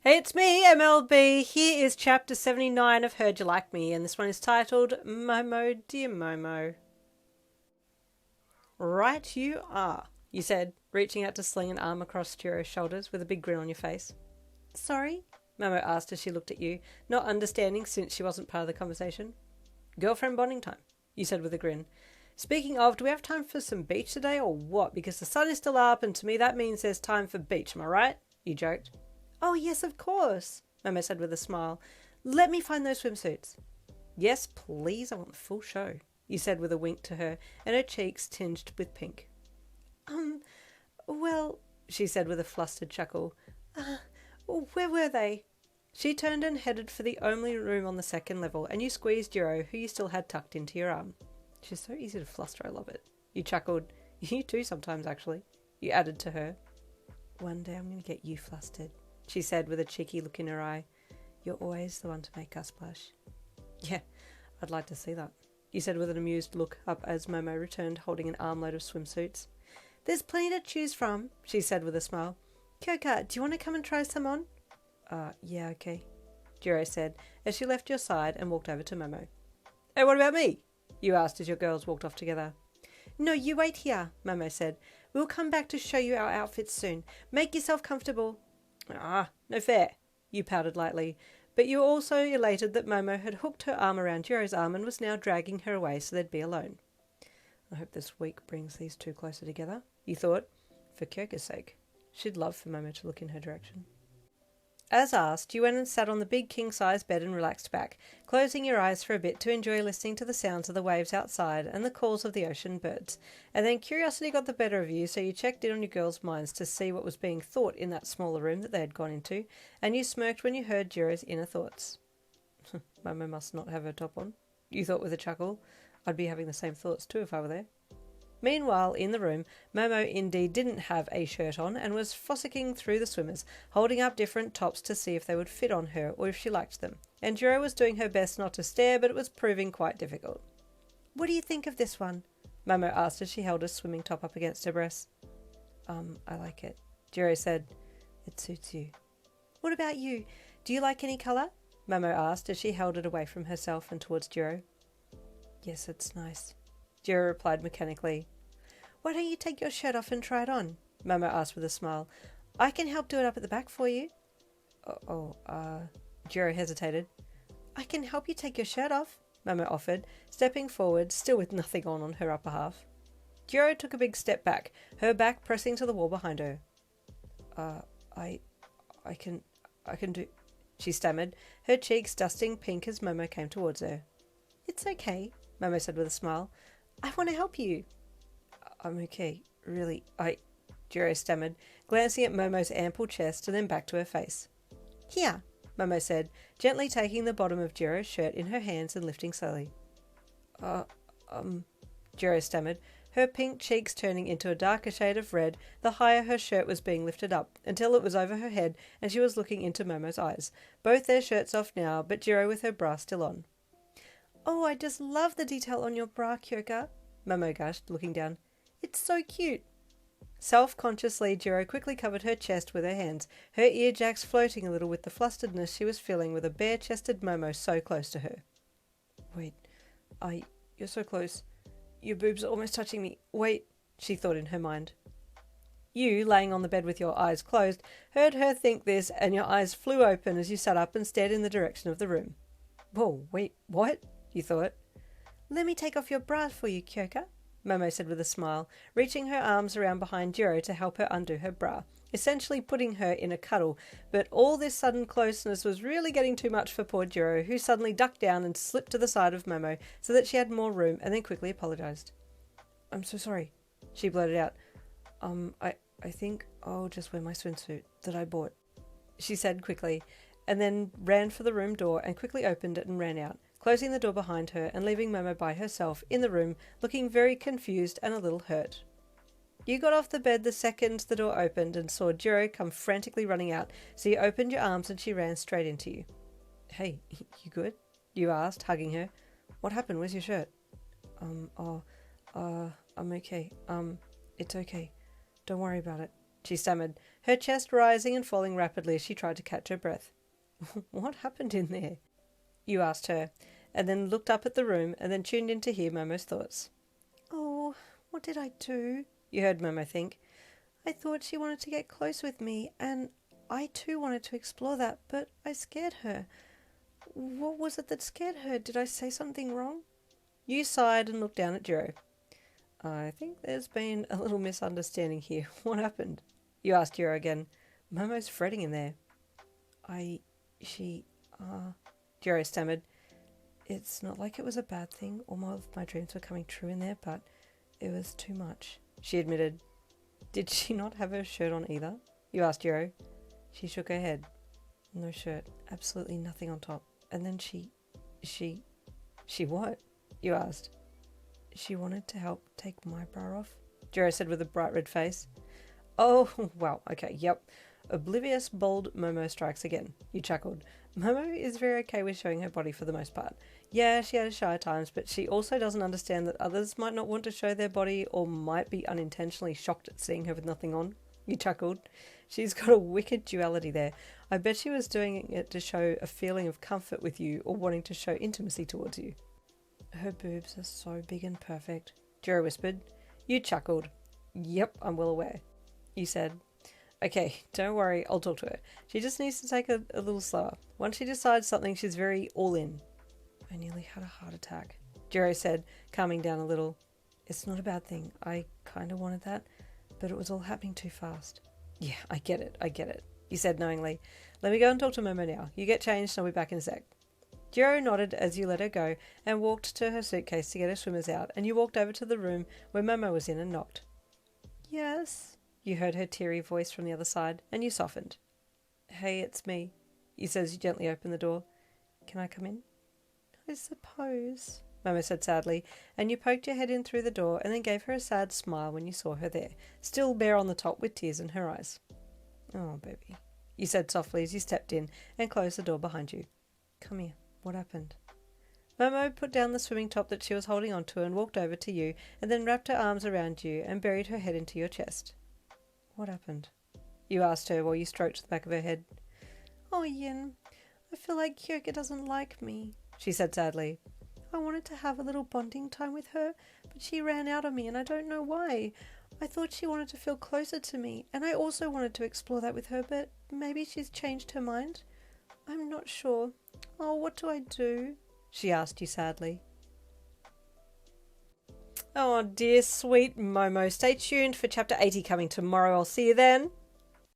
Hey, it's me, MLB. Here is chapter 79 of Heard You Like Me, and this one is titled Momo, Dear Momo. Right you are, you said, reaching out to sling an arm across Jirou's shoulders with a big grin on your face. Sorry? Momo asked as she looked at you, not understanding since she wasn't part of the conversation. Girlfriend bonding time, you said with a grin. Speaking of, do we have time for some beach today or what? Because the sun is still up and to me that means there's time for beach, am I right? You joked. Oh, yes, of course, Momo said with a smile. Let me find those swimsuits. Yes, please, I want the full show, you said with a wink to her, and her cheeks tinged with pink. Well, she said with a flustered chuckle. Where were they? She turned and headed for the only room on the second level, and you squeezed Jirou, who you still had tucked into your arm. She's so easy to fluster, I love it. You chuckled. You too sometimes, actually. You added to her. One day I'm going to get you flustered, she said with a cheeky look in her eye. You're always the one to make us blush. Yeah, I'd like to see that, you said with an amused look up as Momo returned holding an armload of swimsuits. There's plenty to choose from, she said with a smile. Kyoka, do you want to come and try some on? Yeah, okay, Jirou said as she left your side and walked over to Momo. Hey, what about me? You asked as your girls walked off together. No, you wait here, Momo said. We'll come back to show you our outfits soon. Make yourself comfortable. No fair, you pouted lightly, but you were also elated that Momo had hooked her arm around Jirou's arm and was now dragging her away so they'd be alone. I hope this week brings these two closer together, you thought, for Kyoka's sake. She'd love for Momo to look in her direction. As asked, you went and sat on the big king-size bed and relaxed back, closing your eyes for a bit to enjoy listening to the sounds of the waves outside and the calls of the ocean birds. And then curiosity got the better of you, so you checked in on your girls' minds to see what was being thought in that smaller room that they had gone into, and you smirked when you heard Jirou's inner thoughts. Momo must not have her top on, you thought with a chuckle. I'd be having the same thoughts too if I were there. Meanwhile, in the room, Momo indeed didn't have a shirt on and was fossicking through the swimmers, holding up different tops to see if they would fit on her or if she liked them. And Jirou was doing her best not to stare, but it was proving quite difficult. What do you think of this one? Momo asked as she held a swimming top up against her breasts. I like it, Jirou said. It suits you. What about you? Do you like any colour? Momo asked as she held it away from herself and towards Jirou. Yes, it's nice, Jirou replied mechanically. Why don't you take your shirt off and try it on? Momo asked with a smile. I can help do it up at the back for you. Jirou hesitated. I can help you take your shirt off, Momo offered, stepping forward, still with nothing on her upper half. Jirou took a big step back, her back pressing to the wall behind her. I can do, she stammered, her cheeks dusting pink as Momo came towards her. It's okay, Momo said with a smile. I want to help you. I'm okay, really. Jirou stammered, glancing at Momo's ample chest and then back to her face. Here, Momo said, gently taking the bottom of Jirou's shirt in her hands and lifting slowly. Jirou stammered, her pink cheeks turning into a darker shade of red the higher her shirt was being lifted up, until it was over her head and she was looking into Momo's eyes, both their shirts off now, but Jirou with her bra still on. Oh, I just love the detail on your bra, Kyoka, Momo gushed, looking down. It's so cute. Self-consciously, Jirou quickly covered her chest with her hands, her earjacks floating a little with the flusteredness she was feeling with a bare-chested Momo so close to her. Wait, you're so close. Your boobs are almost touching me. Wait, she thought in her mind. You, laying on the bed with your eyes closed, heard her think this, and your eyes flew open as you sat up and stared in the direction of the room. Whoa, wait, what? You thought. Let me take off your bra for you, Kyoka, Momo said with a smile, reaching her arms around behind Jirou to help her undo her bra, essentially putting her in a cuddle, but all this sudden closeness was really getting too much for poor Jirou, who suddenly ducked down and slipped to the side of Momo so that she had more room and then quickly apologised. I'm so sorry, she blurted out. I think I'll just wear my swimsuit that I bought, she said quickly, and then ran for the room door and quickly opened it and ran out, closing the door behind her and leaving Momo by herself in the room, looking very confused and a little hurt. You got off the bed the second the door opened and saw Jirou come frantically running out, so you opened your arms and she ran straight into you. Hey, you good? You asked, hugging her. What happened? Where's your shirt? I'm okay. It's okay. Don't worry about it, she stammered, her chest rising and falling rapidly as she tried to catch her breath. What happened in there? You asked her, and then looked up at the room and then tuned in to hear Momo's thoughts. Oh, what did I do? You heard Momo think. I thought she wanted to get close with me, and I too wanted to explore that, but I scared her. What was it that scared her? Did I say something wrong? You sighed and looked down at Jirou. I think there's been a little misunderstanding here. What happened? You asked Jirou again. Momo's fretting in there. Jirou stammered. It's not like it was a bad thing. All of my dreams were coming true in there, but it was too much, she admitted. Did she not have her shirt on either? You asked Jirou. She shook her head. No shirt. Absolutely nothing on top. And then she what? You asked. She wanted to help take my bra off, Jirou said with a bright red face. Oh, well, okay, yep. Oblivious, bold Momo strikes again. You chuckled. Momo is very okay with showing her body for the most part. Yeah, she has shy times, but she also doesn't understand that others might not want to show their body or might be unintentionally shocked at seeing her with nothing on. You chuckled. She's got a wicked duality there. I bet she was doing it to show a feeling of comfort with you or wanting to show intimacy towards you. Her boobs are so big and perfect, Jirou whispered. You chuckled. Yep, I'm well aware. You said. Okay, don't worry, I'll talk to her. She just needs to take a little slower. Once she decides something, she's very all in. I nearly had a heart attack, Jirou said, calming down a little. It's not a bad thing. I kind of wanted that, but it was all happening too fast. Yeah, I get it, you said knowingly. Let me go and talk to Momo now. You get changed and I'll be back in a sec. Jirou nodded as you let her go and walked to her suitcase to get her swimmers out, and you walked over to the room where Momo was in and knocked. Yes? You heard her teary voice from the other side, and you softened. Hey, it's me, you said as you gently opened the door. Can I come in? I suppose, Momo said sadly, and you poked your head in through the door and then gave her a sad smile when you saw her there, still bare on the top with tears in her eyes. Oh, baby, you said softly as you stepped in and closed the door behind you. Come here. What happened? Momo put down the swimming top that she was holding onto and walked over to you and then wrapped her arms around you and buried her head into your chest. What happened? You asked her while you stroked the back of her head. Oh, Yin, I feel like Kyoka doesn't like me, she said sadly. I wanted to have a little bonding time with her, but she ran out on me and I don't know why. I thought she wanted to feel closer to me, and I also wanted to explore that with her, but maybe she's changed her mind. I'm not sure. Oh, what do I do? She asked you sadly. Oh dear sweet Momo, stay tuned for chapter 80 coming tomorrow. I'll see you then.